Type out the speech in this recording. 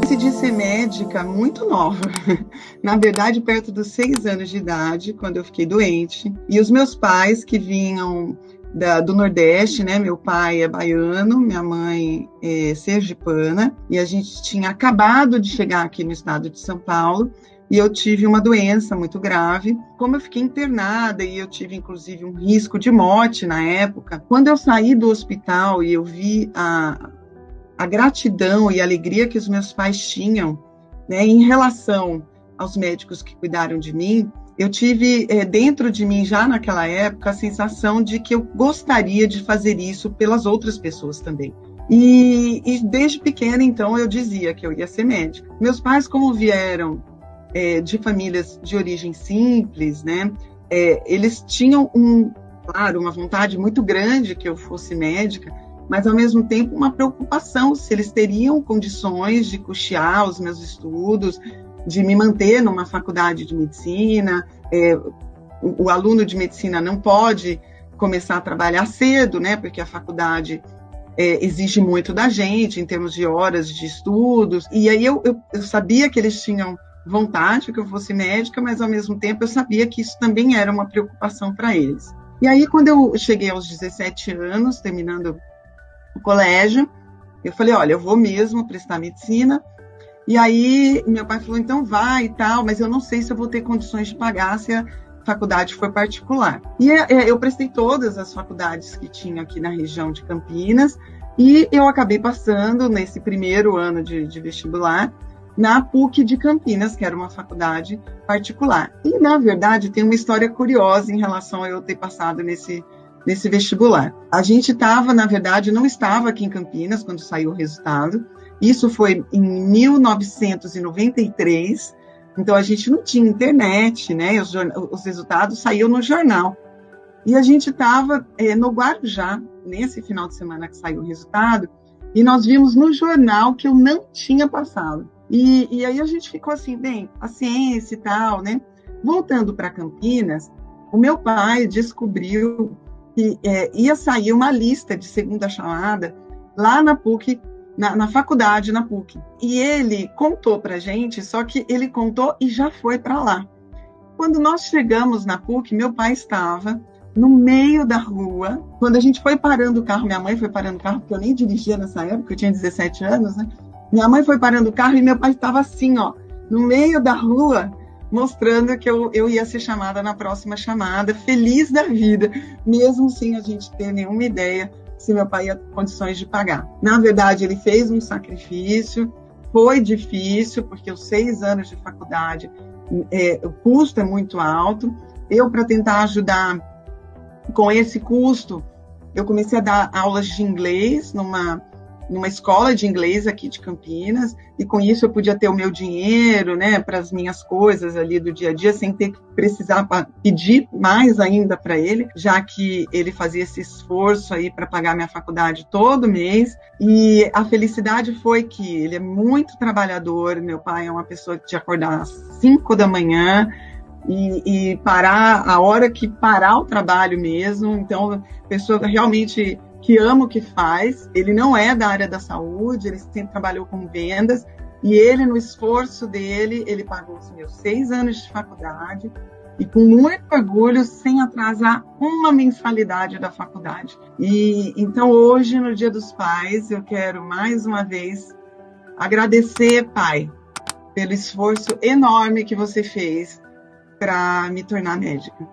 Decidi ser médica muito nova, na verdade perto dos 6 anos de idade, quando eu fiquei doente, e os meus pais que vinham do Nordeste, né? Meu pai é baiano, minha mãe é sergipana, e a gente tinha acabado de chegar aqui no estado de São Paulo, e eu tive uma doença muito grave. Como eu fiquei internada e eu tive, inclusive, um risco de morte na época, quando eu saí do hospital e eu vi a gratidão e a alegria que os meus pais tinham, né, em relação aos médicos que cuidaram de mim, eu tive dentro de mim, já naquela época, a sensação de que eu gostaria de fazer isso pelas outras pessoas também. E desde pequena, então, eu dizia que eu ia ser médica. Meus pais, como vieram de famílias de origem simples, né, eles tinham, claro, uma vontade muito grande que eu fosse médica, mas, ao mesmo tempo, uma preocupação se eles teriam condições de custear os meus estudos, de me manter numa faculdade de medicina. O aluno de medicina não pode começar a trabalhar cedo, né, porque a faculdade exige muito da gente, em termos de horas de estudos. E aí eu sabia que eles tinham vontade que eu fosse médica, mas, ao mesmo tempo, eu sabia que isso também era uma preocupação para eles. E aí, quando eu cheguei aos 17 anos, terminando o colégio, eu falei, olha, eu vou mesmo prestar medicina. E aí meu pai falou, então vai e tal, mas eu não sei se eu vou ter condições de pagar se a faculdade for particular. E eu prestei todas as faculdades que tinha aqui na região de Campinas, e eu acabei passando nesse primeiro ano de vestibular na PUC de Campinas, que era uma faculdade particular. E, na verdade, tem uma história curiosa em relação a eu ter passado nesse vestibular. A gente na verdade, não estava aqui em Campinas quando saiu o resultado. Isso foi em 1993, então a gente não tinha internet, né? Os resultados saíam no jornal. E a gente estava no Guarujá, nesse final de semana que saiu o resultado, e nós vimos no jornal que eu não tinha passado. E aí a gente ficou assim, bem, paciência e tal, né? Voltando para Campinas, o meu pai descobriu que ia sair uma lista de segunda chamada lá na PUC, na faculdade, na PUC. E ele contou para a gente, só que ele contou e já foi para lá. Quando nós chegamos na PUC, meu pai estava no meio da rua. Quando a gente foi parando o carro, minha mãe foi parando o carro, porque eu nem dirigia nessa época, eu tinha 17 anos, né? Minha mãe foi parando o carro e meu pai estava assim, ó, no meio da rua, mostrando que eu ia ser chamada na próxima chamada, feliz da vida, mesmo sem a gente ter nenhuma ideia se meu pai ia ter condições de pagar. Na verdade, ele fez um sacrifício, foi difícil, porque os 6 anos de faculdade, o custo é muito alto. Eu, para tentar ajudar com esse custo, eu comecei a dar aulas de inglês numa escola de inglês aqui de Campinas, e com isso eu podia ter o meu dinheiro, né, para as minhas coisas ali do dia a dia, sem ter que precisar pedir mais ainda para ele, já que ele fazia esse esforço aí para pagar minha faculdade todo mês. E a felicidade foi que ele é muito trabalhador. Meu pai é uma pessoa de acordar às 5 da manhã e parar a hora que parar o trabalho mesmo. Então, pessoa realmente que ama o que faz. Ele não é da área da saúde, ele sempre trabalhou com vendas, e ele, no esforço dele, ele pagou os meus 6 anos de faculdade, e com muito orgulho, sem atrasar uma mensalidade da faculdade. E então, hoje, no Dia dos Pais, eu quero, mais uma vez, agradecer, pai, pelo esforço enorme que você fez para me tornar médica.